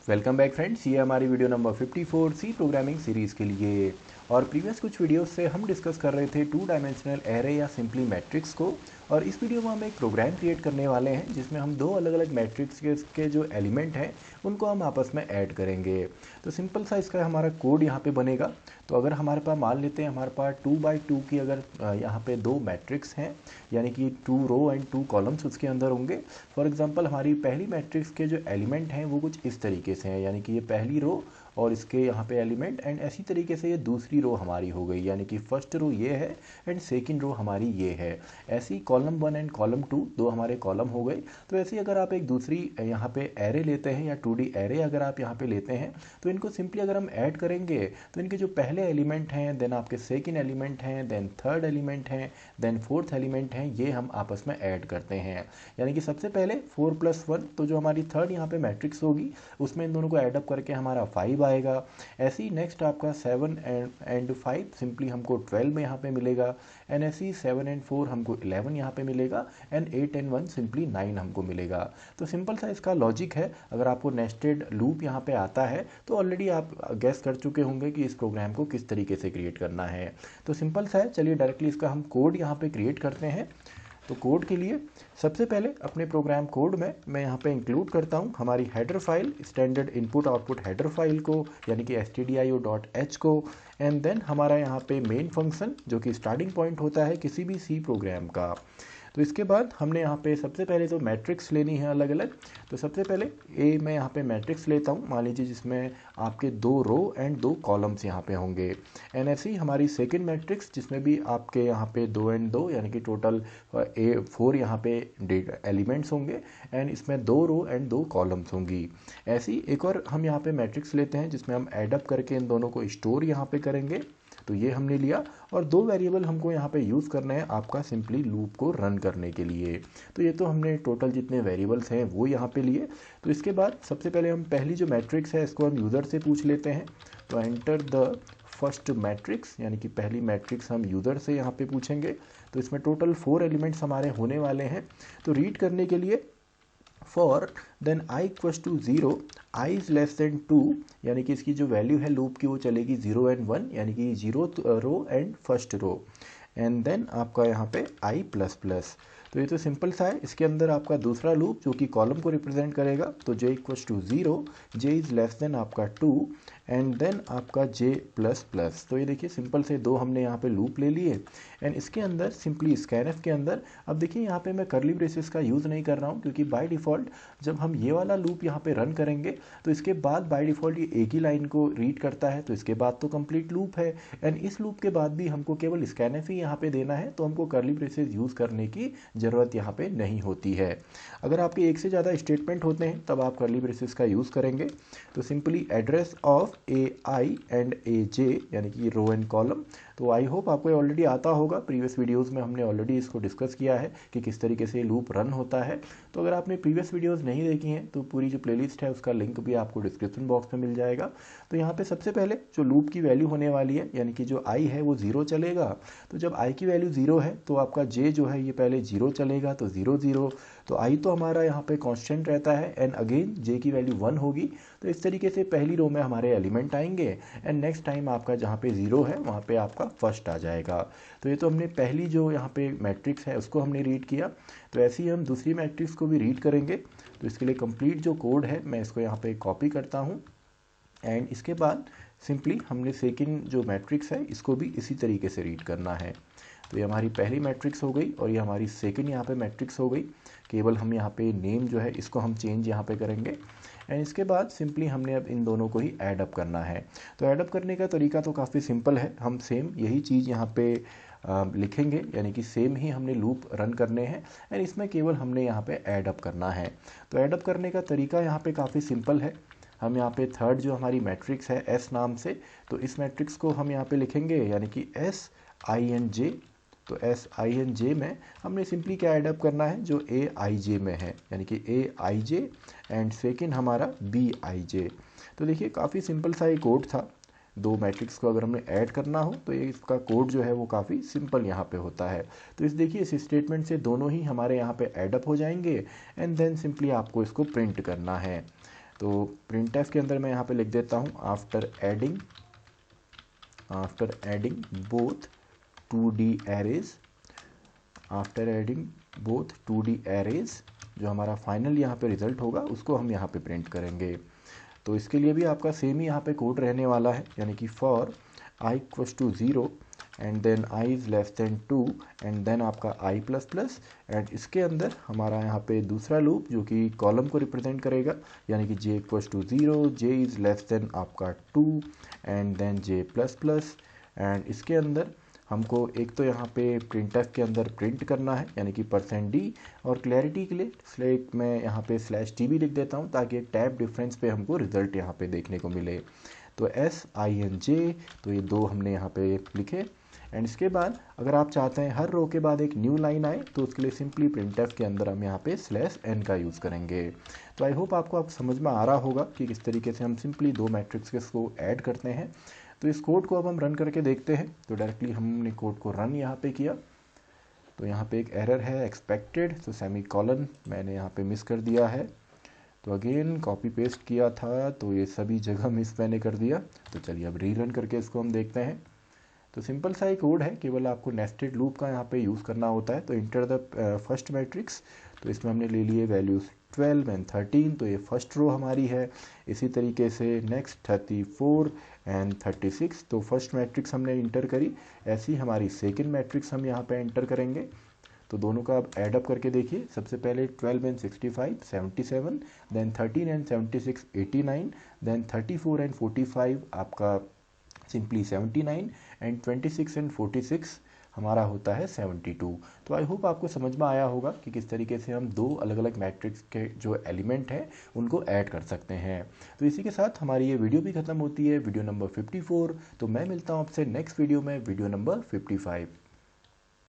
Welcome back friends, ये हमारी video number 54 C programming series के लिए। और प्रीवियस कुछ वीडियोस से हम डिस्कस कर रहे थे 2 डायमेंशनल एरे या सिंपली मैट्रिक्स को। और इस वीडियो में हम एक प्रोग्राम क्रिएट करने वाले हैं जिसमें हम दो अलग अलग मैट्रिक्स के जो एलिमेंट हैं उनको हम आपस में ऐड करेंगे। तो सिंपल सा इसका हमारा कोड यहाँ पे बनेगा। तो अगर हमारे पास मान लेते हैं हमारे पास 2 बाई 2 की अगर यहाँ पे दो मैट्रिक्स हैं, यानी कि 2 रो एंड 2 कॉलम्स उसके अंदर होंगे। फॉर एग्जांपल हमारी पहली मैट्रिक्स के जो एलिमेंट हैं वो कुछ इस तरीके से हैं, यानी कि ये पहली रो और इसके यहाँ पे एलिमेंट, एंड ऐसी तरीके से ये दूसरी रो हमारी हो गई, यानी कि फर्स्ट रो ये है एंड सेकंड रो हमारी ये है। ऐसी कॉलम 1 एंड कॉलम 2 दो हमारे कॉलम हो गए। तो ऐसे अगर आप एक दूसरी यहाँ पे एरे लेते हैं या 2D एरे अगर आप यहाँ पे लेते हैं तो इनको सिंपली अगर हम ऐड करेंगे तो इनके जो पहले एलिमेंट हैं, देन आपके सेकेंड एलिमेंट हैं, देन थर्ड एलिमेंट हैं, देन फोर्थ एलिमेंट हैं, ये हम आपस में ऐड करते हैं। यानी कि सबसे पहले 4 + 1, तो जो हमारी थर्ड यहाँ पे मैट्रिक्स होगी उसमें इन दोनों को ऐडअप करके हमारा 5 आएगा। ऐसे ही नेक्स्ट आपका 7 एंड 5 सिंपली हमको 12 में यहाँ पे मिलेगा। एंड ऐसे ही 7 एंड 4 हमको 11 यहाँ पे मिलेगा। एंड 8 एंड 1 सिंपली 9 हमको मिलेगा। तो सिंपल सा इसका लॉजिक है। अगर आपको नेस्टेड लूप यहाँ पे आता है तो ऑलरेडी आप गेस कर चुके होंगे कि इस प्रोग्राम को किस तरीके से क्रिएट करना है। तो सिंपल सा है, चलिए डायरेक्टली इसका हम कोड यहाँ पे क्रिएट करते हैं। तो कोड के लिए सबसे पहले अपने प्रोग्राम कोड में मैं यहाँ पे इंक्लूड करता हूँ हमारी header file, standard input output header file को, यानी कि stdio.h को। एंड देन हमारा यहाँ पे मेन फंक्शन जो कि स्टार्टिंग पॉइंट होता है किसी भी सी प्रोग्राम का। तो इसके बाद हमने यहाँ पे सबसे पहले तो मैट्रिक्स लेनी है अलग अलग। तो सबसे पहले ए मैं यहाँ पे मैट्रिक्स लेता हूँ, मान लीजिए जिसमें आपके 2 रो एंड 2 कॉलम्स यहाँ पे होंगे। एंड ऐसे ही हमारी सेकंड मैट्रिक्स जिसमें भी आपके यहाँ पे 2 एंड 2 यानी कि टोटल 4 यहाँ पे एलिमेंट्स होंगे। एंड इसमें 2 रो एंड 2 कॉलम्स होंगी। ऐसी एक और हम यहाँ पे मैट्रिक्स लेते हैं जिसमें हम एडअप करके इन दोनों को स्टोर यहाँ पे करेंगे। तो ये हमने लिया। और 2 वेरिएबल हमको यहाँ पे यूज़ करना है आपका सिंपली लूप को रन करने के लिए। तो ये तो हमने टोटल जितने वेरिएबल्स हैं वो यहाँ पे लिए। तो इसके बाद सबसे पहले हम पहली जो मैट्रिक्स है इसको हम यूज़र से पूछ लेते हैं। तो एंटर द फर्स्ट मैट्रिक्स, यानी कि पहली मैट्रिक्स हम यूज़र से यहाँ पे पूछेंगे। तो इसमें टोटल 4 एलिमेंट्स हमारे होने वाले हैं। तो रीड करने के लिए for then I equals to 0, I is less than 2, यानी कि इसकी जो वैल्यू है लूप की वो चलेगी 0 एंड 1, यानी कि 0 row and first row. And then आपका यहाँ पे आई प्लस प्लस। तो ये तो सिंपल सा है। इसके अंदर आपका दूसरा लूप जो कि कॉलम को रिप्रेजेंट करेगा, तो j equals to 0, j is less than आपका 2, एंड देन आपका j प्लस प्लस। तो ये देखिए सिंपल से 2 हमने यहाँ पे लूप ले लिए। एंड इसके अंदर सिंपली स्कैनफ के अंदर अब देखिए यहाँ पे मैं करली ब्रेसेस का यूज़ नहीं कर रहा हूँ, क्योंकि बाय डिफ़ॉल्ट जब हम ये वाला लूप यहाँ पे रन करेंगे तो इसके बाद बाय डिफ़ॉल्ट ये एक ही लाइन को रीड करता है। तो इसके बाद तो कंप्लीट लूप है। एंड इस लूप के बाद भी हमको केवल स्कैनफ ही यहाँ पे देना है, तो हमको करली ब्रेसेस यूज़ करने की ज़रूरत यहाँ पे नहीं होती है। अगर आपके एक से ज़्यादा स्टेटमेंट होते हैं तब आप करली ब्रेसेस का यूज़ करेंगे। तो simply address of A I and A J, यानी कि रो एंड कॉलम। तो आई होप आपको ऑलरेडी आता होगा, प्रीवियस वीडियोस में हमने ऑलरेडी इसको डिस्कस किया है कि किस तरीके से लूप रन होता है। तो अगर आपने प्रीवियस वीडियोस नहीं देखी हैं तो पूरी जो प्लेलिस्ट है उसका लिंक भी आपको डिस्क्रिप्शन बॉक्स में मिल जाएगा। तो यहाँ पे सबसे पहले जो लूप की वैल्यू होने वाली है, यानी कि जो आई है वो 0 चलेगा। तो जब आई की वैल्यू 0 है तो आपका जे जो है ये पहले 0 चलेगा, तो 0 0। तो आई तो हमारा यहाँ पे कांस्टेंट रहता है। एंड अगेन जे की वैल्यू 1 होगी। तो इस तरीके से पहली रो में हमारे एलिमेंट आएंगे। एंड नेक्स्ट टाइम आपका जहाँ पे 0 है वहाँ पे आपका फर्स्ट आ जाएगा। तो ये तो हमने पहली जो यहाँ पे मैट्रिक्स है उसको हमने रीड किया। तो ऐसे ही हम दूसरी मैट्रिक्स को भी रीड करेंगे। तो इसके लिए कंप्लीट जो कोड है मैं इसको यहाँ पे कॉपी करता हूँ। एंड इसके बाद सिंपली हमने सेकेंड जो मैट्रिक्स है इसको भी इसी तरीके से रीड करना है। तो ये हमारी पहली मैट्रिक्स हो गई और ये हमारी सेकंड यहाँ पे मैट्रिक्स हो गई। केवल हम यहाँ पे नेम जो है इसको हम चेंज यहाँ पे करेंगे। एंड इसके बाद सिंपली हमने अब इन दोनों को ही ऐडअप करना है। तो ऐडअप करने का तरीका तो काफ़ी सिंपल है। हम सेम यही चीज़ यहाँ पे लिखेंगे, यानी कि सेम ही हमने लूप रन करने हैं। एंड इसमें केवल हमने यहाँ पे ऐडअप करना है। तो ऐडअप करने का तरीका यहाँ पे काफ़ी सिंपल है। हम यहाँ पे थर्ड जो हमारी मैट्रिक्स है एस नाम से, तो इस मैट्रिक्स को हम यहाँ पे लिखेंगे, यानी कि एस आई एन जे। तो एस आई एन जे में हमने सिंपली क्या ऐडअप करना है जो ए आई जे में है, यानी कि ए आई जे एंड सेकेंड हमारा बी आई जे। तो देखिए काफ़ी सिंपल सा ये कोड था। 2 मैट्रिक्स को अगर हमें ऐड करना हो तो ये इसका कोड जो है वो काफ़ी सिंपल यहाँ पे होता है। तो इस देखिए इस स्टेटमेंट से दोनों ही हमारे यहाँ पे ऐडअप हो जाएंगे। एंड देन सिंपली आपको इसको प्रिंट करना है। तो printf के अंदर मैं यहाँ पे लिख देता हूँ after adding both 2D arrays, after adding both 2D arrays, जो हमारा फाइनल यहाँ पे रिजल्ट होगा उसको हम यहाँ पे प्रिंट करेंगे। तो इसके लिए भी आपका सेम ही यहाँ पे कोड रहने वाला है, यानी कि for i equals to 0 and then i is less than 2 and then आपका i प्लस प्लस, एंड इसके अंदर हमारा यहाँ पे दूसरा लूप जो कि कॉलम को रिप्रेजेंट करेगा, यानी कि j equals to 0, j is less than आपका 2 and then j plus plus, and इसके अंदर हमको एक तो यहाँ पे printf के अंदर प्रिंट करना है, यानी कि %d, और क्लैरिटी के लिए मैं यहाँ पे /tb लिख देता हूँ ताकि एक टैब डिफरेंस पे हमको रिजल्ट यहाँ पे देखने को मिले। तो SINJ, तो ये दो हमने यहाँ पे लिखे। एंड इसके बाद अगर आप चाहते हैं हर रो के बाद एक न्यू लाइन आए तो उसके लिए सिंपली printf के अंदर हम यहाँ पे /n का यूज़ करेंगे। तो आई होप आपको समझ में आ रहा होगा कि किस तरीके से हम सिंपली दो मैट्रिक्स को ऐड करते हैं। तो इस कोड को अब हम रन करके देखते हैं। तो डायरेक्टली हमने कोड को रन यहाँ पे किया, तो यहाँ पे एक एरर है एक्सपेक्टेड, तो सेमीकोलन मैंने यहाँ पे मिस कर दिया है। तो अगेन कॉपी पेस्ट किया था तो ये सभी जगह मिस मैंने कर दिया। तो चलिए अब रीरन करके इसको हम देखते हैं। तो सिंपल सा ही कोड है, केवल आपको नेस्टेड लूप का यहाँ पे यूज़ करना होता है। तो इंटर द फर्स्ट मैट्रिक्स, तो इसमें हमने ले लिए वैल्यूज़ 12 एंड 13, तो ये फर्स्ट रो हमारी है। इसी तरीके से नेक्स्ट 34 एंड 36, तो फर्स्ट मैट्रिक्स हमने इंटर करी। ऐसी हमारी सेकंड मैट्रिक्स हम यहाँ पे एंटर करेंगे। तो दोनों का आप ऐड अप करके देखिए। सबसे पहले 12 and 65 77, then 13 and 76 89, then 34 and 45 आपका सिंपली 79, एंड 26 एंड 46 हमारा होता है 72। तो आई होप आपको समझ में आया होगा कि किस तरीके से हम दो अलग अलग मैट्रिक्स के जो एलिमेंट हैं उनको ऐड कर सकते हैं। तो इसी के साथ हमारी ये वीडियो भी ख़त्म होती है, वीडियो नंबर 54। तो मैं मिलता हूँ आपसे नेक्स्ट वीडियो में, वीडियो नंबर 55।